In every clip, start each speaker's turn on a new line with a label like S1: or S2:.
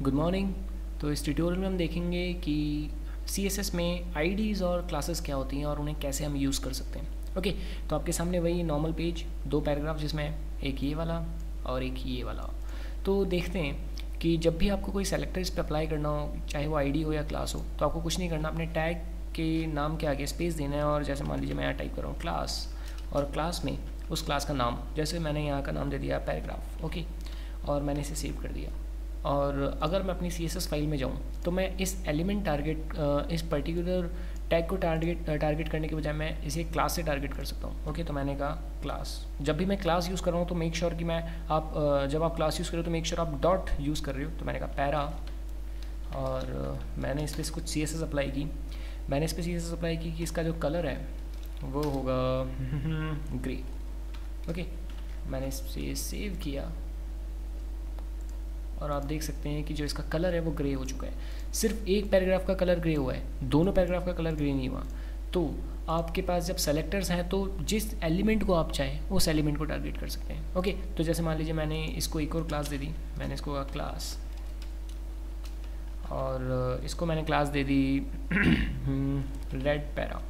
S1: Good morning. तो इस tutorial में हम देखेंगे कि CSS में आईडीज़ और क्लासेस क्या होती हैं और उन्हें कैसे हम यूज़ कर सकते हैं। ओके, तो आपके सामने वही नॉर्मल पेज, 2 पैराग्राफ जिसमें एक ये वाला और एक ये वाला। तो देखते हैं कि जब भी आपको कोई सेलेक्टर इस पर अप्लाई करना हो, चाहे वो आईडी हो या क्लास हो, तो आपको कुछ नहीं करना, अपने टैग के नाम के आगे स्पेस देना है। और जैसे मान लीजिए मैं यहाँ टाइप कर रहा हूँ क्लास, और क्लास में उस क्लास का नाम, जैसे मैंने यहाँ का नाम दे दिया पैराग्राफ। ओके, और मैंने इसे सेव कर दिया। और अगर मैं अपनी CSS फाइल में जाऊँ तो मैं इस एलिमेंट टारगेट, इस पर्टिकुलर टैग को टारगेट करने के बजाय मैं इसे क्लास से टारगेट कर सकता हूँ। ओके, तो मैंने कहा क्लास। जब भी मैं क्लास यूज़ कर रहा हूँ तो मेक श्योर कि जब आप क्लास यूज़ करो तो मेक श्योर आप डॉट यूज़ कर रहे हो। तो मैंने कहा पैरा, और मैंने इस पर कुछ CSS अप्लाई की। मैंने इस पर CSS अप्लाई की कि इसका जो कलर है वो होगा ग्रे। ओके, मैंने इसे सेव किया और आप देख सकते हैं कि जो इसका कलर है वो ग्रे हो चुका है। सिर्फ एक पैराग्राफ का कलर ग्रे हुआ है, दोनों पैराग्राफ का कलर ग्रे नहीं हुआ। तो आपके पास जब सेलेक्टर्स हैं तो जिस एलिमेंट को आप चाहें उस एलिमेंट को टारगेट कर सकते हैं। ओके, तो जैसे मान लीजिए मैंने इसको एक और क्लास दे दी, मैंने इसको कहा क्लास, और इसको मैंने क्लास दे दी रेड पैरा।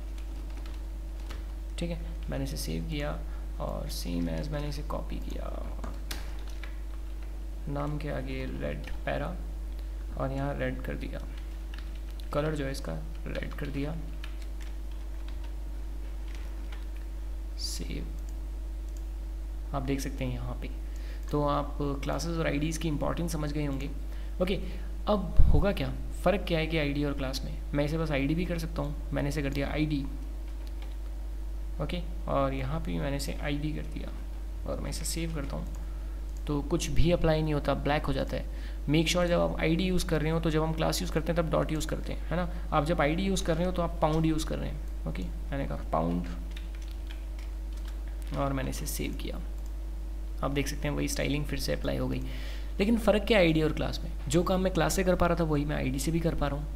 S1: ठीक है, मैंने इसे सेव किया और सेम एज मैंने इसे कॉपी किया, नाम के आगे रेड पैरा, और यहाँ रेड कर दिया, कलर जो है इसका रेड कर दिया, सेव। आप देख सकते हैं यहाँ पे। तो आप क्लासेस और आईडीज़ की इंपॉर्टेंस समझ गए होंगे। ओके, अब होगा क्या, फ़र्क क्या है कि आईडी और क्लास में। मैं इसे बस आईडी भी कर सकता हूँ, मैंने इसे कर दिया आईडी। ओके, और यहाँ पे मैंने इसे आईडी कर दिया और मैं इसे सेव करता हूँ तो कुछ भी अप्लाई नहीं होता, ब्लैक हो जाता है। मेक श्योर जब आप आईडी यूज़ कर रहे हो, तो जब हम क्लास यूज़ करते हैं तब डॉट यूज़ करते हैं, है ना। आप जब आईडी यूज़ कर रहे हो तो आप पाउंड यूज़ कर रहे हैं। ओके, मैंने कहा पाउंड और मैंने इसे सेव किया। आप देख सकते हैं वही स्टाइलिंग फिर से अप्लाई हो गई। लेकिन फ़र्क क्या है आईडी और क्लास में, जो काम मैं क्लास से कर पा रहा था वही मैं आईडी से भी कर पा रहा हूँ।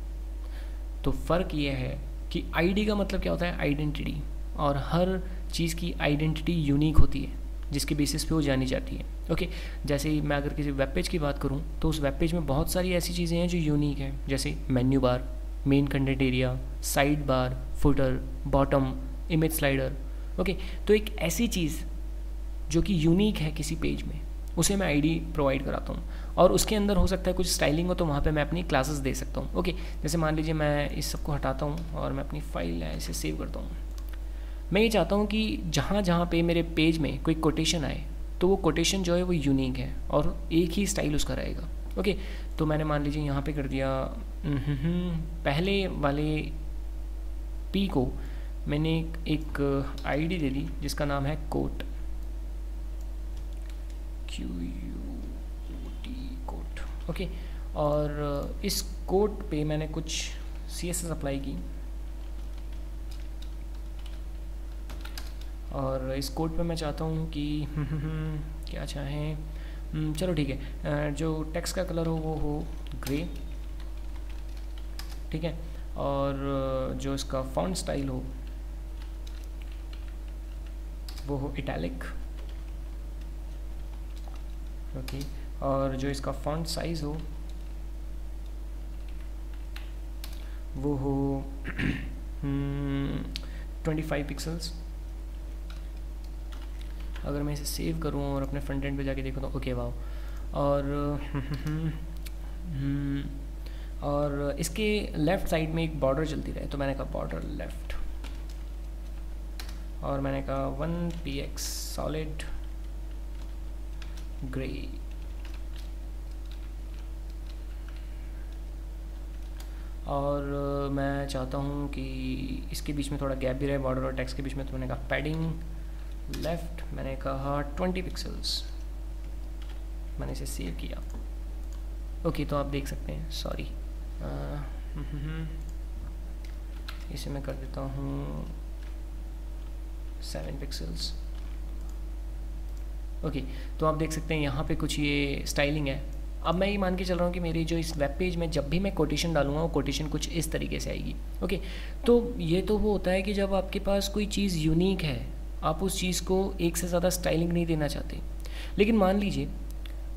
S1: तो फ़र्क ये है कि आईडी का मतलब क्या होता है, आइडेंटिटी, और हर चीज़ की आइडेंटिटी यूनिक होती है जिसके बेसिस पे वो जानी जाती है। ओके, जैसे मैं अगर किसी वेब पेज की बात करूँ तो उस वेब पेज में बहुत सारी ऐसी चीज़ें हैं जो यूनिक हैं, जैसे menu bar, main content area, side bar, footer, bottom, image slider. Okay, तो एक ऐसी चीज़ जो कि यूनिक है किसी पेज में, उसे मैं आईडी प्रोवाइड कराता हूँ। और उसके अंदर हो सकता है कुछ स्टाइलिंग हो, तो वहाँ पे मैं अपनी क्लासेस दे सकता हूँ। ओके, जैसे मान लीजिए मैं इस सबको हटाता हूँ और मैं अपनी फाइल है इसे सेव करता हूँ। मैं ये चाहता हूँ कि जहाँ जहाँ पे मेरे पेज में कोई कोटेशन आए तो वो कोटेशन जो है वो यूनिक है और एक ही स्टाइल उसका रहेगा। ओके, तो मैंने मान लीजिए यहाँ पे कर दिया पहले वाले पी को मैंने एक आईडी दे दी जिसका नाम है कोट, QUOT कोट। ओके, और इस कोट पे मैंने कुछ CSS अप्लाई की, और इस कोड पे मैं चाहता हूँ कि क्या चाहें, चलो ठीक है, जो टेक्स्ट का कलर हो वो हो ग्रे। ठीक है, और जो इसका फॉन्ट स्टाइल हो वो हो इटैलिक। ओके, और जो इसका फॉन्ट साइज़ हो वो हो 25 पिक्सल्स। अगर मैं इसे सेव करूँ और अपने फ्रंट एंड पे जाके देखूँ तो ओके वाओ। और इसके लेफ़्ट साइड में एक बॉर्डर चलती रहे, तो मैंने कहा बॉर्डर लेफ़्ट, और मैंने कहा 1px सॉलिड ग्रे। और मैं चाहता हूँ कि इसके बीच में थोड़ा गैप भी रहे बॉर्डर और टेक्स्ट के बीच में, तो मैंने कहा पैडिंग लेफ़्ट, मैंने कहा 20 पिक्सल्स, मैंने इसे सेव किया। ओके, तो आप देख सकते हैं, सॉरी, इसे मैं कर देता हूँ 7 पिक्सल्स। ओके, तो आप देख सकते हैं यहाँ पे कुछ ये स्टाइलिंग है। अब मैं ये मान के चल रहा हूँ कि मेरी जो इस वेब पेज में जब भी मैं कोटेशन डालूंगा वो कोटेशन कुछ इस तरीके से आएगी। ओके, तो ये तो वो होता है कि जब आपके पास कोई चीज़ यूनिक है, आप उस चीज़ को एक से ज़्यादा स्टाइलिंग नहीं देना चाहते। लेकिन मान लीजिए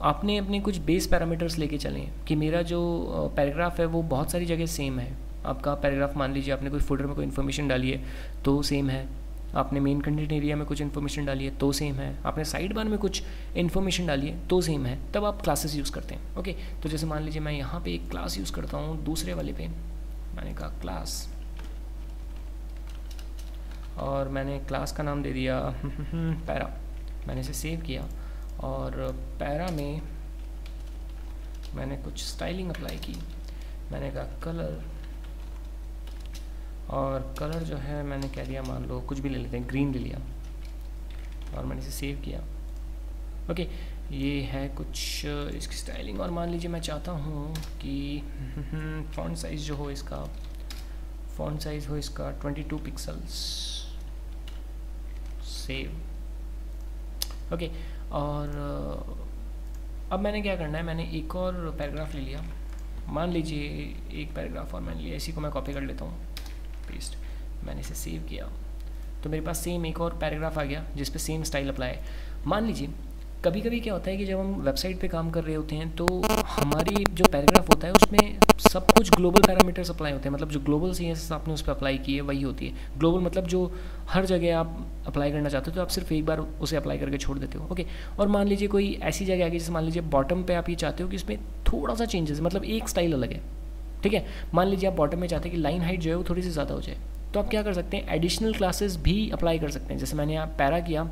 S1: आपने अपने कुछ बेस पैरामीटर्स लेके चलें कि मेरा जो पैराग्राफ है वो बहुत सारी जगह सेम है। आपका पैराग्राफ मान लीजिए आपने कोई फुटर में कोई इन्फॉर्मेशन डाली है तो सेम है, आपने मेन कंटेंट एरिया में कुछ इन्फॉर्मेशन डाली है तो सेम है, आपने साइड बार में कुछ इन्फॉर्मेशन डाली है तो सेम है, तब आप क्लासेस यूज़ करते हैं। ओके, तो जैसे मान लीजिए मैं यहाँ पे एक क्लास यूज़ करता हूँ, दूसरे वाले पे मैंने कहा क्लास, और मैंने क्लास का नाम दे दिया पैरा। मैंने इसे सेव किया और पैरा में मैंने कुछ स्टाइलिंग अप्लाई की। मैंने कहा कलर, और कलर जो है मैंने कह दिया मान लो कुछ भी ले लेते हैं, ग्रीन ले लिया, और मैंने इसे सेव किया। ओके, ये है कुछ इसकी स्टाइलिंग। और मान लीजिए मैं चाहता हूँ कि फॉन्ट साइज़ जो हो इसका, फॉन्ट साइज़ हो इसका 22 पिक्सल्स, सेव। ओके, और अब मैंने क्या करना है, मैंने एक और पैराग्राफ ले लिया, मान लीजिए एक पैराग्राफ और मैंने लिया, इसी को मैं कॉपी कर लेता हूँ, पेस्ट, मैंने इसे सेव किया तो मेरे पास सेम एक और पैराग्राफ आ गया जिस पे सेम स्टाइल अप्लाई है। मान लीजिए कभी कभी क्या होता है कि जब हम वेबसाइट पे काम कर रहे होते हैं तो हमारी जो पैराग्राफ होता है उसमें सब कुछ ग्लोबल पैरामीटर्स अप्लाई होते हैं, मतलब जो ग्लोबल CSS आपने उस पर अप्लाई की है वही होती है ग्लोबल, मतलब जो हर जगह आप अप्लाई करना चाहते हो तो आप सिर्फ एक बार उसे अप्लाई करके छोड़ देते हो। ओके, और मान लीजिए कोई ऐसी जगह आ गई जैसे मान लीजिए बॉटम पे आप ये चाहते हो कि इसमें थोड़ा सा चेंजेस, मतलब एक स्टाइल अलग है, ठीक है। मान लीजिए आप बॉटम में चाहते हैं कि लाइन हाइट जो है वो थोड़ी सी ज़्यादा हो जाए, तो आप क्या कर सकते हैं, एडिशनल क्लासेस भी अप्लाई कर सकते हैं। जैसे मैंने यहाँ पैरा किया,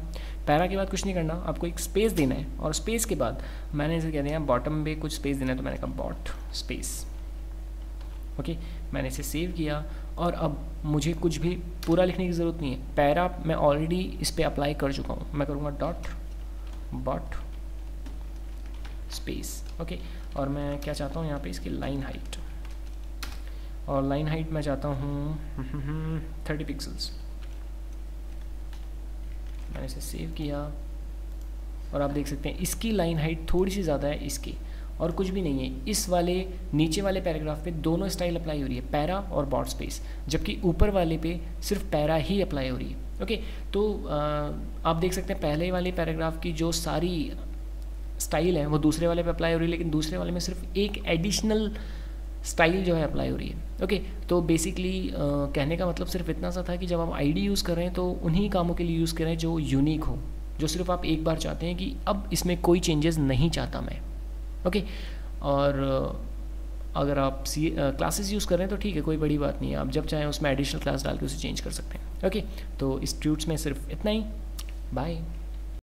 S1: पैरा के बाद कुछ नहीं करना, आपको एक स्पेस देना है, और स्पेस के बाद मैंने इसे कह दिया बॉटम में कुछ स्पेस देना है, तो मैंने कहा बॉट स्पेस। ओके, मैंने इसे सेव किया, और अब मुझे कुछ भी पूरा लिखने की ज़रूरत नहीं है, पैरा मैं ऑलरेडी इस पर अप्लाई कर चुका हूँ। मैं करूँगा डॉट बॉट स्पेस। ओके, और मैं क्या चाहता हूँ यहाँ पे इसकी लाइन हाइट, और लाइन हाइट मैं चाहता हूँ 30 पिक्सल्स। मैंने इसे सेव किया, और आप देख सकते हैं इसकी लाइन हाइट थोड़ी सी ज़्यादा है इसकी, और कुछ भी नहीं है। इस वाले नीचे वाले पैराग्राफ पे दोनों स्टाइल अप्लाई हो रही है, पैरा और बॉट स्पेस, जबकि ऊपर वाले पे सिर्फ पैरा ही अप्लाई हो रही है। ओके, तो आप देख सकते हैं पहले वाले पैराग्राफ की जो सारी स्टाइल है वो दूसरे वाले पे अप्लाई हो रही है, लेकिन दूसरे वाले में सिर्फ एक एडिशनल स्टाइल जो है अप्लाई हो रही है। ओके, तो बेसिकली कहने का मतलब सिर्फ इतना सा था कि जब आप आईडी यूज़ कर रहे हैं तो उन्हीं कामों के लिए यूज़ करें जो यूनिक हो, जो सिर्फ आप एक बार चाहते हैं कि अब इसमें कोई चेंजेस नहीं चाहता मैं। ओके, और अगर आप क्लासेस यूज़ कर रहे हैं तो ठीक है, कोई बड़ी बात नहीं है, आप जब चाहें उसमें एडिशनल क्लास डाल के उसे चेंज कर सकते हैं। ओके, तो इस ट्यूट्स में सिर्फ इतना ही, बाय।